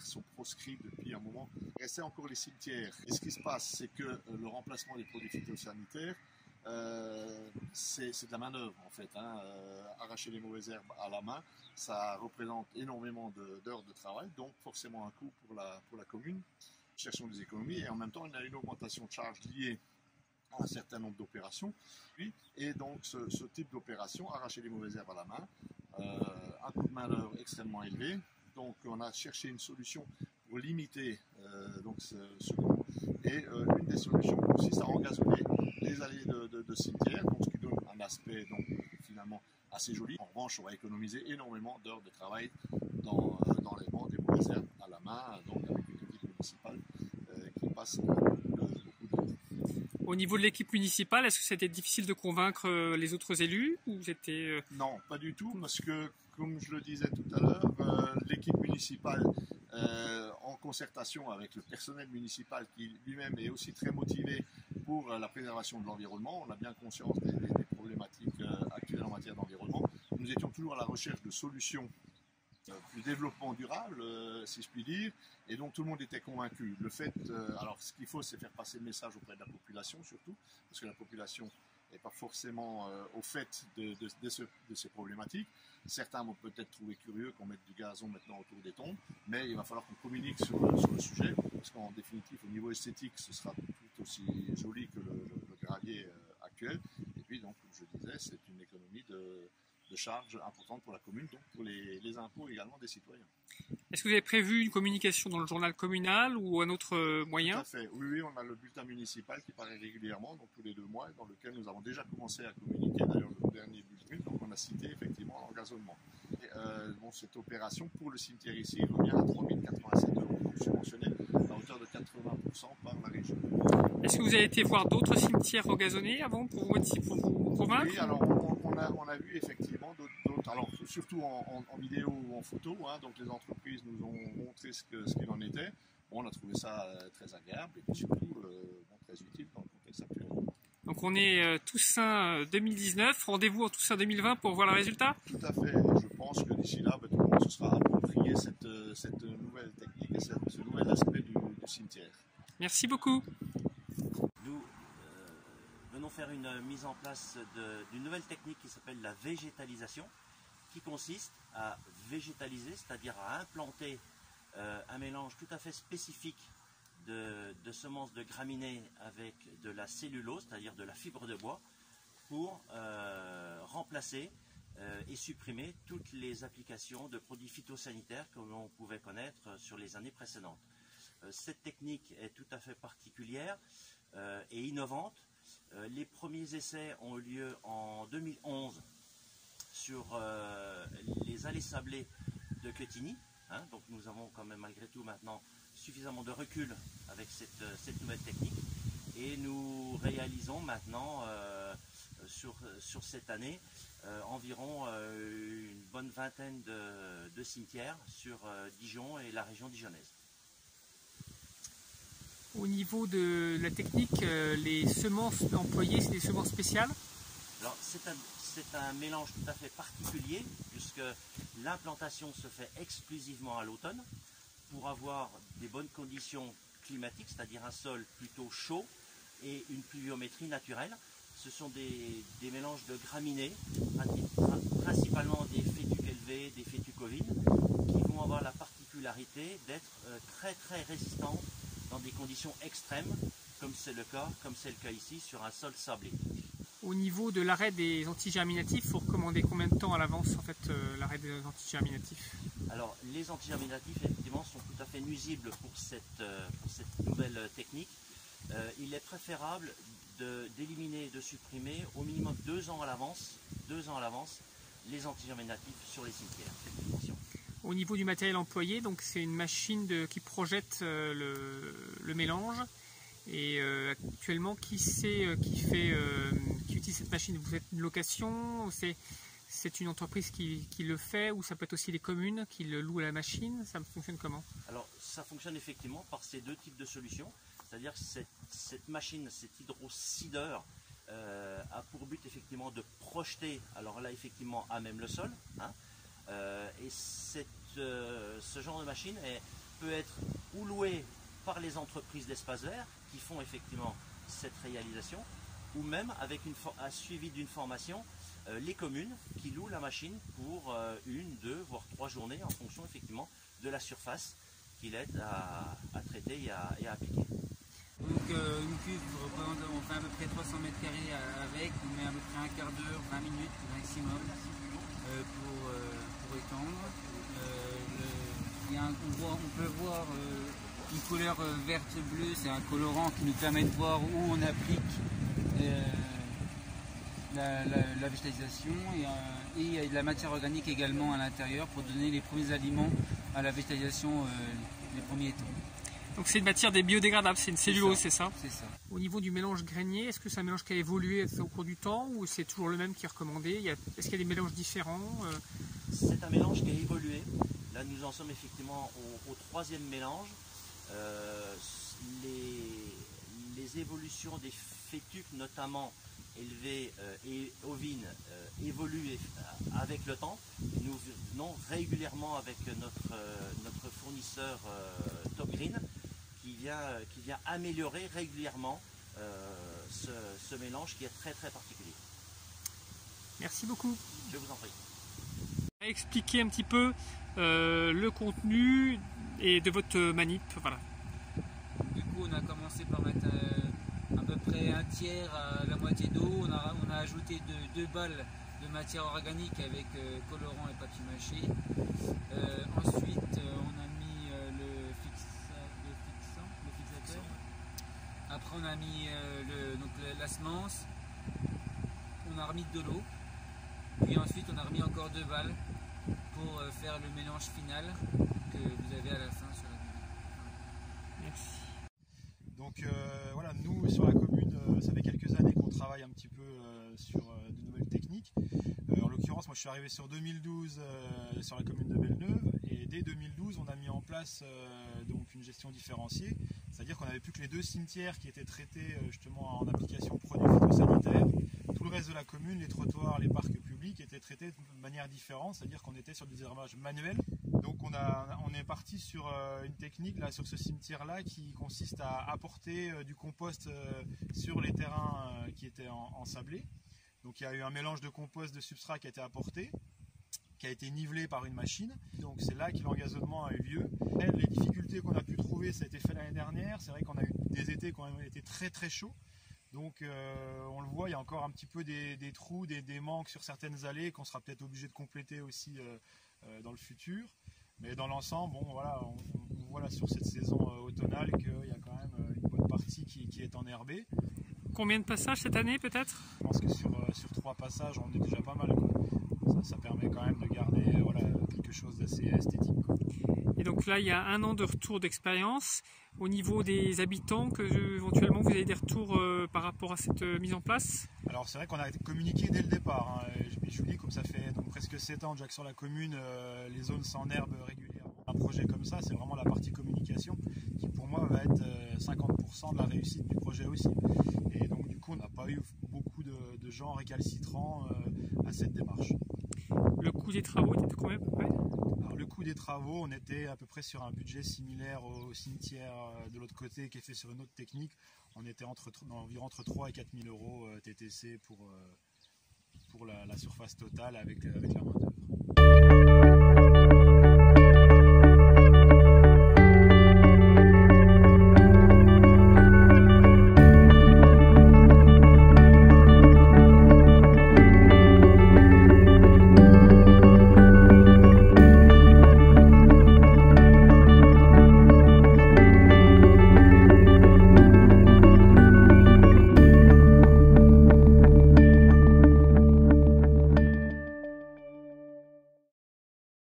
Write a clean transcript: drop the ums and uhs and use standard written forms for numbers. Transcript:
cimetières sont proscrits depuis un moment. Il restait encore les cimetières. Et ce qui se passe, c'est que le remplacement des produits phytosanitaires, c'est de la main-d'œuvre en fait. Arracher les mauvaises herbes à la main, ça représente énormément d'heures de travail, donc forcément un coût pour la commune. Cherchons des économies et en même temps, il y a une augmentation de charges liée à un certain nombre d'opérations. Et donc, ce type d'opération, arracher les mauvaises herbes à la main, un coût de main-d'œuvre extrêmement élevé. Donc, on a cherché une solution pour limiter ce coût. Et une des solutions consiste à engazonner les allées de cimetières, donc, ce qui donne un aspect donc, finalement assez joli. En revanche, on va économiser énormément d'heures de travail dans l'enlèvement des mauvaises herbes à la main, donc avec une équipe municipale qui passe beaucoup d'heures. Au niveau de l'équipe municipale, est-ce que c'était difficile de convaincre les autres élus ou c'était... Non, pas du tout, parce que, comme je le disais tout à l'heure, l'équipe municipale, en concertation avec le personnel municipal qui lui-même est aussi très motivé pour la préservation de l'environnement, on a bien conscience des problématiques actuelles en matière d'environnement. Nous étions toujours à la recherche de solutions du développement durable, si je puis dire, et donc tout le monde était convaincu. Le fait, alors ce qu'il faut, c'est faire passer le message auprès de la population surtout, parce que la population n'est pas forcément au fait de ces problématiques. Certains vont peut-être trouver curieux qu'on mette du gazon maintenant autour des tombes, mais il va falloir qu'on communique sur le sujet, parce qu'en définitive, au niveau esthétique, ce sera tout aussi joli que le gravier actuel. Et puis, donc, comme je disais, c'est une économie de charges importantes pour la commune, donc pour les impôts également des citoyens. Est-ce que vous avez prévu une communication dans le journal communal ou un autre moyen? Tout à fait. Oui, on a le bulletin municipal qui paraît régulièrement, donc tous les 2 mois, dans lequel nous avons déjà commencé à communiquer, d'ailleurs le dernier bulletin, donc on a cité effectivement l'engazonnement. Cette opération pour le cimetière ici revient à 3 087 €, donc subventionné à hauteur de 80% par la région. Est-ce que vous avez été voir d'autres cimetières engazonnés avant pour vous convaincre? Oui, alors on a vu effectivement d'autres, alors surtout en vidéo ou en photo, donc les entreprises nous ont montré ce qu'il en était. Bon, on a trouvé ça très agréable et puis surtout très utile dans le contexte actuel. Donc on est Toussaint 2019, rendez-vous en Toussaint 2020 pour voir le résultat? Tout à fait, et je pense que d'ici là, tout le monde se sera approprié cette nouvelle technique et ce nouvel aspect du cimetière. Merci beaucoup. Nous venons faire une mise en place d'une nouvelle technique qui s'appelle la végétalisation, qui consiste à végétaliser, c'est-à-dire à implanter un mélange tout à fait spécifique de semences de graminées avec de la cellulose, c'est-à-dire de la fibre de bois, pour remplacer et supprimer toutes les applications de produits phytosanitaires que l'on pouvait connaître sur les années précédentes. Cette technique est tout à fait particulière et innovante. Les premiers essais ont eu lieu en 2011 sur les allées sablées de Quetigny. Donc nous avons quand même malgré tout maintenant suffisamment de recul avec cette nouvelle technique. Et nous réalisons maintenant sur cette année environ une bonne vingtaine de cimetières sur Dijon et la région dijonnaise. Au niveau de la technique, les semences employées, c'est des semences spéciales? Alors c'est un mélange tout à fait particulier puisque l'implantation se fait exclusivement à l'automne pour avoir des bonnes conditions climatiques, c'est-à-dire un sol plutôt chaud et une pluviométrie naturelle. Ce sont des mélanges de graminées, principalement des fétuchelvées, des fétucovines, qui vont avoir la particularité d'être très très résistantes dans des conditions extrêmes, comme c'est le cas ici sur un sol sablé. Au niveau de l'arrêt des antigerminatifs, il faut recommander combien de temps à l'avance en fait l'arrêt des antigerminatifs? Alors les antigerminatifs effectivement sont tout à fait nuisibles pour cette nouvelle technique. Il est préférable d'éliminer, de supprimer au minimum 2 ans à l'avance les antigerminatifs sur les cimetières. Au niveau du matériel employé, donc c'est une machine qui projette le mélange. Et actuellement, qui utilise cette machine? Vous faites une location? C'est une entreprise qui le fait, ou ça peut être aussi les communes qui le louent à la machine? Ça fonctionne comment? Alors ça fonctionne effectivement par ces deux types de solutions. C'est-à-dire que cette machine, cet hydrocideur, a pour but effectivement de projeter, alors là effectivement à même le sol, et ce genre de machine est peut être ou loué par les entreprises d'espace vert qui font effectivement cette réalisation, ou même avec un suivi d'une formation, les communes qui louent la machine pour 1, 2, voire 3 journées en fonction effectivement de la surface qu'il est à traiter et à appliquer. Donc une cuve, on fait à peu près 300 mètres carrés avec, on met à peu près un quart d'heure, 20 minutes maximum pour étendre. On peut voir une couleur verte-bleue, c'est un colorant qui nous permet de voir où on applique la végétalisation et de la matière organique également à l'intérieur pour donner les premiers aliments à la végétalisation les premiers temps. Donc c'est une matière des biodégradables, c'est une cellulose, c'est ça? C'est ça. Au niveau du mélange grainé, est-ce que c'est un mélange qui a évolué au cours du temps ou c'est toujours le même qui est recommandé? Est-ce qu'il y a des mélanges différents? C'est un mélange qui a évolué. Là nous en sommes effectivement au 3e mélange. Les évolutions des fétuques notamment élevées et ovines évoluent avec le temps. Nous venons régulièrement avec notre fournisseur Top Green qui vient améliorer régulièrement ce mélange qui est très très particulier. Merci beaucoup. Je vous en prie. Expliquez un petit peu le contenu et de votre manip. Voilà. Du coup, on a commencé par mettre à peu près un tiers à la moitié d'eau. On a ajouté 2 balles de matière organique avec colorant et papier mâché. Ensuite, on a mis le fixateur. Après, on a mis la semence. On a remis de l'eau. Puis ensuite, on a remis encore 2 balles pour faire le mélange final que vous avez à la fin sur la vidéo. Merci. Donc voilà, nous sur la commune, ça fait quelques années qu'on travaille un petit peu sur de nouvelles techniques. En l'occurrence, moi je suis arrivé sur 2012 sur la commune de Belleneuve et dès 2012 on a mis en place donc une gestion différenciée, c'est-à-dire qu'on n'avait plus que les 2 cimetières qui étaient traités justement en application de produits phytosanitaires. Tout le reste de la commune, les trottoirs, les parcs publics étaient traités de manière différente, c'est-à-dire qu'on était sur du désherbage manuel. Donc on est parti sur une technique là, sur ce cimetière-là qui consiste à apporter du compost sur les terrains qui étaient ensablés. Donc il y a eu un mélange de compost de substrat qui a été apporté, qui a été nivelé par une machine. Donc c'est là que l'engazonnement a eu lieu. Les difficultés qu'on a pu trouver, ça a été fait l'année dernière. C'est vrai qu'on a eu des étés qui ont été très très chauds. Donc on le voit, il y a encore un petit peu des trous, des manques sur certaines allées qu'on sera peut-être obligé de compléter aussi dans le futur. Mais dans l'ensemble, bon, voilà, on voit là sur cette saison automnale qu'il y a quand même une bonne partie qui est enherbée. Combien de passages cette année peut-être? Je pense que sur 3 passages, on est déjà pas mal, quoi. Ça permet quand même de garder voilà, quelque chose d'assez esthétique, quoi. Et donc là, il y a 1 an de retour d'expérience. Au niveau des habitants, que éventuellement vous avez des retours par rapport à cette mise en place? Alors c'est vrai qu'on a communiqué dès le départ. Hein. Je vous dis, comme ça fait donc, presque 7 ans déjà que sur la commune, les zones s'enherbent régulièrement. Un projet comme ça, c'est vraiment la partie communication qui pour moi va être 50% de la réussite du projet aussi. Et donc du coup, on n'a pas eu beaucoup de gens récalcitrants à cette démarche. Le coût des travaux était de combien à peu près? Alors, le coût des travaux, on était à peu près sur un budget similaire au cimetière de l'autre côté qui est fait sur une autre technique. On était environ entre 3 et 4 000 euros TTC pour la surface totale avec la main d'œuvre.